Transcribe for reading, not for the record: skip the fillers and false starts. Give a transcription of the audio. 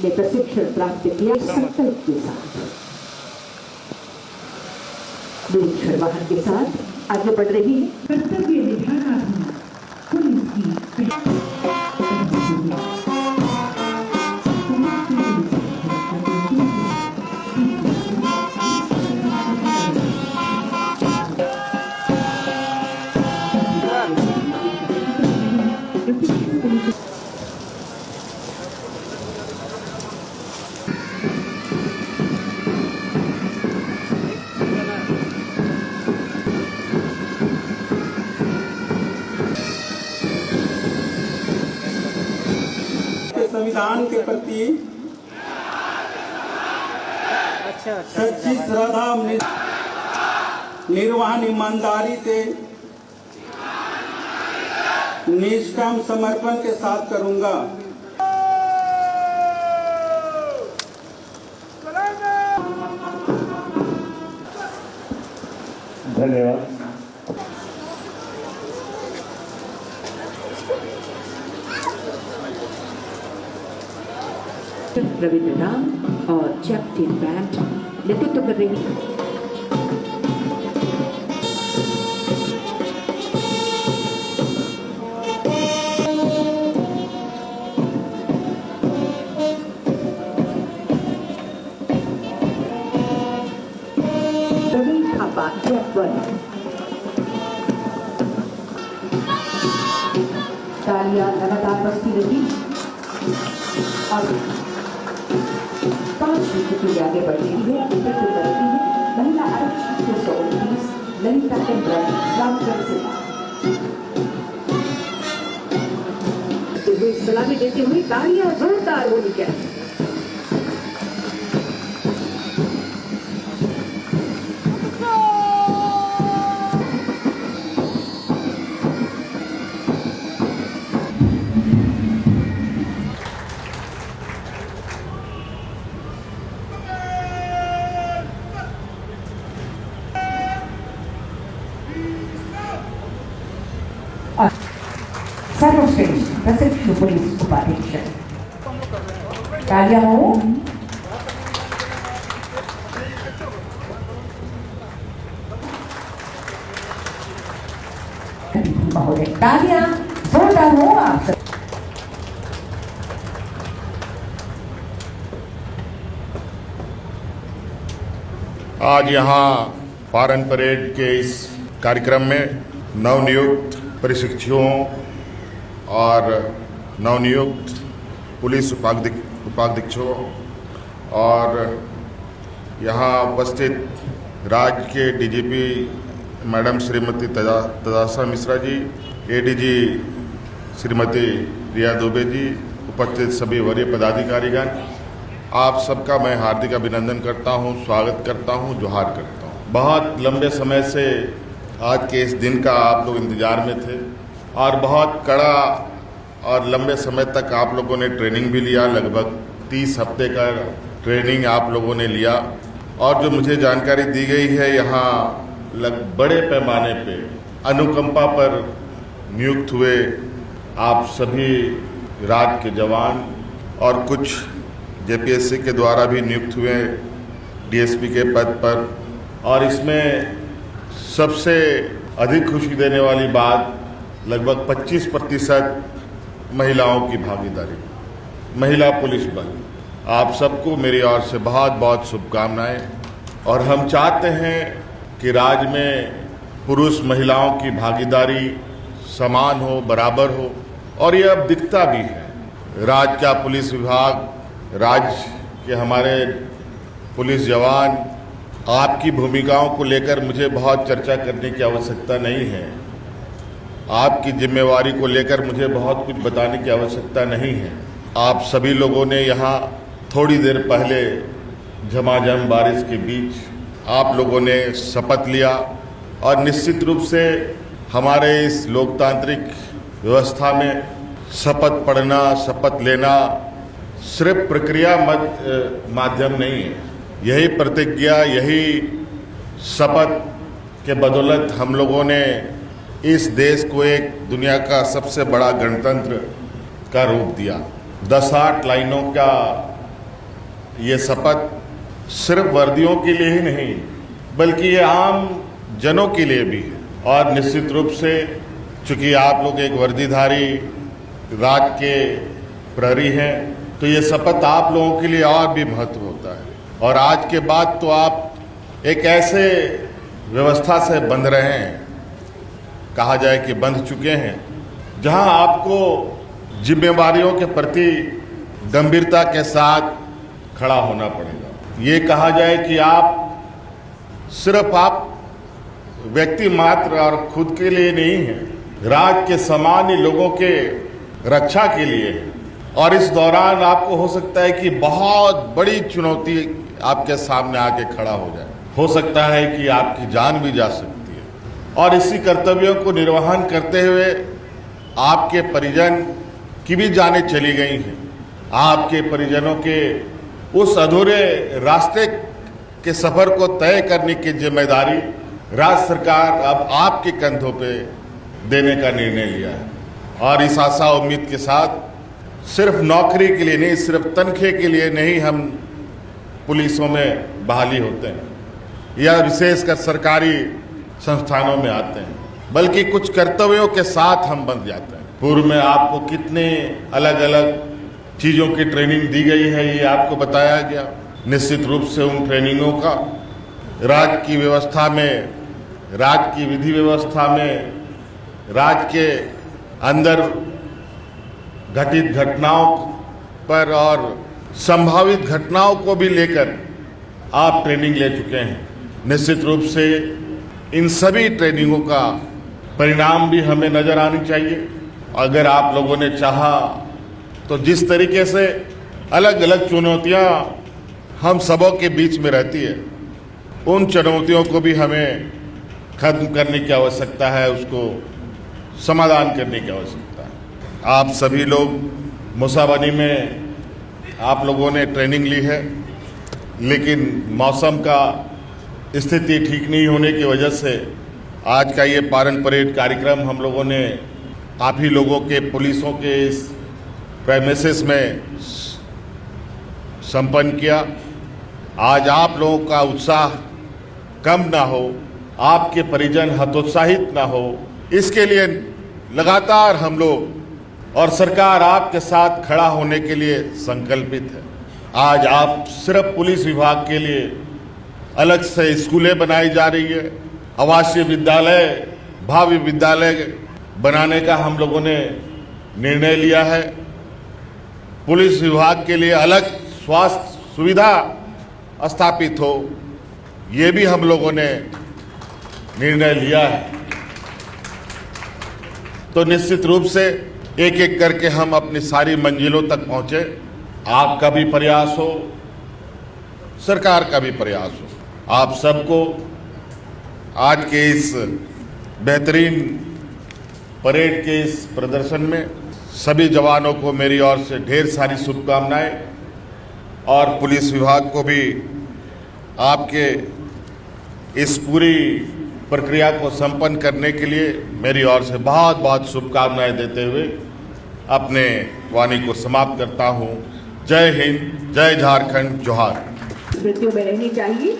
ने प्रशिक्षण प्राप्त किया संकल्प के साथ निरीक्षण वाहन के साथ आगे बढ़ रही है। कर्तव्य निभाना पुलिस की संविधान के प्रति सच्ची श्रद्धा निर्वहन ईमानदारी से निष्काम समर्पण के साथ करूंगा। धन्यवाद। रविंद्र राम और चैप्टिन बैंड नेतृत्व कर रही है। रवि थापा तालियां लगातार बजती रही और 5 मीटर के आगे बढ़ रही है। नेतृत्व कर रही है महिला आरक्षी 229 ललिता टेम्ब्रन रामगढ़ से सलामी देते हुए तालियां जोरदार होनी चाहिए। सर्वश्रेष्ठ प्रशिक्षु पुलिस उपाधीक्षक तालियां हो। महोदय तालियां जोरदार हो आप सब। आज यहाँ पारन परेड के इस कार्यक्रम में नवनियुक्त प्रशिक्षुओं और नवनियुक्त पुलिस उपाधीक्षकों और यहाँ उपस्थित राज्य के DGP madam Shrimati तदासा Mishra ji, ADG Shrimati रिया दुबे जी, उपस्थित सभी वरीय पदाधिकारीगण, आप सबका मैं हार्दिक अभिनंदन करता हूँ, स्वागत करता हूँ, जोहार करता हूँ। बहुत लंबे समय से आज के इस दिन का आप लोग इंतजार में थे और बहुत कड़ा और लंबे समय तक आप लोगों ने ट्रेनिंग भी लिया। लगभग 30 हफ्ते का ट्रेनिंग आप लोगों ने लिया और जो मुझे जानकारी दी गई है, यहाँ बड़े पैमाने पे अनुकंपा पर नियुक्त हुए आप सभी राज्य के जवान और कुछ जेपीएससी के द्वारा भी नियुक्त हुए डीएसपी के पद पर। और इसमें सबसे अधिक खुशी देने वाली बात, लगभग 25% महिलाओं की भागीदारी, महिला पुलिस बल। आप सबको मेरी ओर से बहुत बहुत शुभकामनाएं। और हम चाहते हैं कि राज्य में पुरुष महिलाओं की भागीदारी समान हो, बराबर हो, और ये अब दिखता भी है। राज्य का पुलिस विभाग, राज्य के हमारे पुलिस जवान, आपकी भूमिकाओं को लेकर मुझे बहुत चर्चा करने की आवश्यकता नहीं है। आपकी जिम्मेवारी को लेकर मुझे बहुत कुछ बताने की आवश्यकता नहीं है। आप सभी लोगों ने यहाँ थोड़ी देर पहले झमाझम बारिश के बीच आप लोगों ने शपथ लिया और निश्चित रूप से हमारे इस लोकतांत्रिक व्यवस्था में शपथ पढ़ना, शपथ लेना सिर्फ प्रक्रिया माध्यम नहीं है। यही प्रतिज्ञा, यही शपथ के बदौलत हम लोगों ने इस देश को एक दुनिया का सबसे बड़ा गणतंत्र का रूप दिया। 10-8 लाइनों का ये शपथ सिर्फ वर्दियों के लिए ही नहीं, बल्कि ये आम जनों के लिए भी है। और निश्चित रूप से चूंकि आप लोग एक वर्दीधारी राज के प्रहरी हैं, तो ये शपथ आप लोगों के लिए और भी महत्व होता है। और आज के बाद तो आप एक ऐसे व्यवस्था से बंध रहे हैं, कहा जाए कि बंध चुके हैं, जहां आपको जिम्मेवारियों के प्रति गंभीरता के साथ खड़ा होना पड़ेगा। ये कहा जाए कि आप व्यक्ति मात्र और खुद के लिए नहीं हैं, राज्य के सामान्य लोगों के रक्षा के लिए है। और इस दौरान आपको हो सकता है कि बहुत बड़ी चुनौती आपके सामने आके खड़ा हो जाए। हो सकता है कि आपकी जान भी जा सकती है। और इसी कर्तव्यों को निर्वहन करते हुए आपके परिजन की भी जानें चली गई हैं। आपके परिजनों के उस अधूरे रास्ते के सफर को तय करने की जिम्मेदारी राज्य सरकार अब आपके कंधों पे देने का निर्णय लिया है। और इस आशा उम्मीद के साथ सिर्फ नौकरी के लिए नहीं, सिर्फ तनख्वाह के लिए नहीं हम पुलिसों में बहाली होते हैं या विशेषकर सरकारी संस्थानों में आते हैं, बल्कि कुछ कर्तव्यों के साथ हम बंध जाते हैं। पूर्व में आपको कितने अलग अलग चीज़ों की ट्रेनिंग दी गई है, ये आपको बताया गया। निश्चित रूप से उन ट्रेनिंगों का राज्य की व्यवस्था में, राज्य की विधि व्यवस्था में, राज्य के अंदर घटित घटनाओं पर और संभावित घटनाओं को भी लेकर आप ट्रेनिंग ले चुके हैं। निश्चित रूप से इन सभी ट्रेनिंगों का परिणाम भी हमें नजर आनी चाहिए। अगर आप लोगों ने चाहा तो जिस तरीके से अलग अलग चुनौतियां हम सबों के बीच में रहती है, उन चुनौतियों को भी हमें खत्म करने की आवश्यकता है, उसको समाधान करने की आवश्यकता है। आप सभी लोग मुसाबनी में आप लोगों ने ट्रेनिंग ली है, लेकिन मौसम का स्थिति ठीक नहीं होने की वजह से आज का ये पारण परेड कार्यक्रम हम लोगों ने आप ही लोगों के पुलिसों के इस प्रेमिसेस में संपन्न किया। आज आप लोगों का उत्साह कम ना हो, आपके परिजन हतोत्साहित ना हो, इसके लिए लगातार हम लोग और सरकार आपके साथ खड़ा होने के लिए संकल्पित है। आज आप सिर्फ पुलिस विभाग के लिए अलग से स्कूलें बनाई जा रही है, आवासीय विद्यालय, भावी विद्यालय बनाने का हम लोगों ने निर्णय लिया है। पुलिस विभाग के लिए अलग स्वास्थ्य सुविधा स्थापित हो, ये भी हम लोगों ने निर्णय लिया है। तो निश्चित रूप से एक एक करके हम अपनी सारी मंजिलों तक पहुंचे। आपका भी प्रयास हो, सरकार का भी प्रयास हो। आप सबको आज के इस बेहतरीन परेड के इस प्रदर्शन में सभी जवानों को मेरी ओर से ढेर सारी शुभकामनाएं, और पुलिस विभाग को भी आपके इस पूरी प्रक्रिया को संपन्न करने के लिए मेरी ओर से बहुत बहुत शुभकामनाएं देते हुए अपने वाणी को समाप्त करता हूं। जय हिंद, जय झारखंड, जोहार। स्मृतियों में रहनी चाहिए।